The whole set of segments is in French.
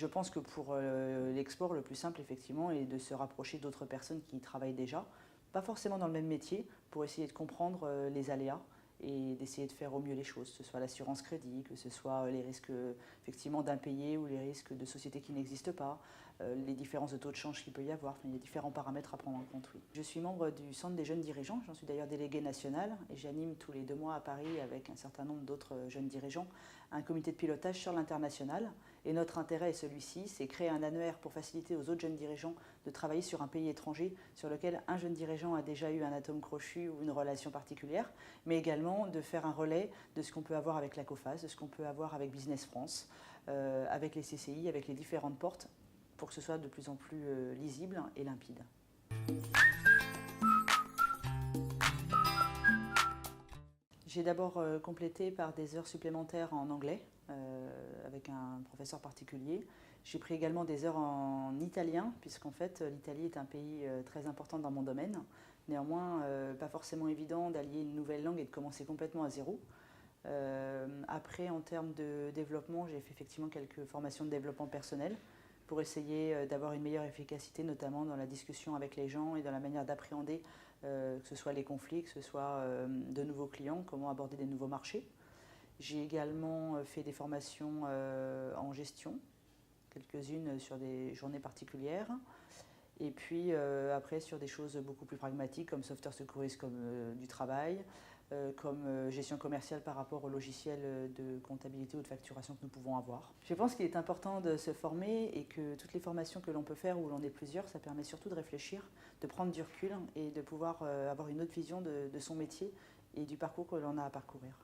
je pense que pour l'export, le plus simple, effectivement, est de se rapprocher d'autres personnes qui y travaillent déjà, pas forcément dans le même métier, pour essayer de comprendre les aléas et d'essayer de faire au mieux les choses, que ce soit l'assurance crédit, que ce soit les risques effectivement d'impayés ou les risques de sociétés qui n'existent pas, les différences de taux de change qu'il peut y avoir. Enfin, il y a différents paramètres à prendre en compte, oui. Je suis membre du Centre des jeunes dirigeants, j'en suis d'ailleurs déléguée nationale et j'anime tous les 2 mois à Paris avec un certain nombre d'autres jeunes dirigeants un comité de pilotage sur l'international. Et notre intérêt est celui-ci, c'est créer un annuaire pour faciliter aux autres jeunes dirigeants de travailler sur un pays étranger sur lequel un jeune dirigeant a déjà eu un atome crochu ou une relation particulière, mais également de faire un relais de ce qu'on peut avoir avec la COFAS, de ce qu'on peut avoir avec Business France, avec les CCI, avec les différentes portes, pour que ce soit de plus en plus lisible et limpide. J'ai d'abord complété par des heures supplémentaires en anglais avec un professeur particulier. J'ai pris également des heures en italien puisqu'en fait l'Italie est un pays très important dans mon domaine. Néanmoins, pas forcément évident d'allier une nouvelle langue et de commencer complètement à zéro. Après, en termes de développement, j'ai fait effectivement quelques formations de développement personnel pour essayer d'avoir une meilleure efficacité, notamment dans la discussion avec les gens et dans la manière d'appréhender que ce soit les conflits, que ce soit de nouveaux clients, comment aborder des nouveaux marchés. J'ai également fait des formations en gestion, quelques-unes sur des journées particulières. Et puis après sur des choses beaucoup plus pragmatiques comme sauveteur secouriste, comme du travail, comme gestion commerciale par rapport au logiciel de comptabilité ou de facturation que nous pouvons avoir. Je pense qu'il est important de se former et que toutes les formations que l'on peut faire où l'on est plusieurs, ça permet surtout de réfléchir, de prendre du recul et de pouvoir avoir une autre vision de son métier et du parcours que l'on a à parcourir.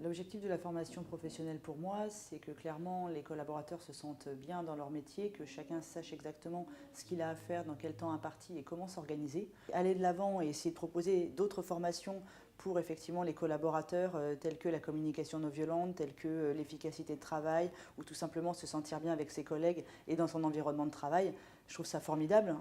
L'objectif de la formation professionnelle pour moi, c'est que clairement les collaborateurs se sentent bien dans leur métier, que chacun sache exactement ce qu'il a à faire, dans quel temps imparti et comment s'organiser. Aller de l'avant et essayer de proposer d'autres formations pour effectivement les collaborateurs telles que la communication non violente, telles que l'efficacité de travail ou tout simplement se sentir bien avec ses collègues et dans son environnement de travail, je trouve ça formidable.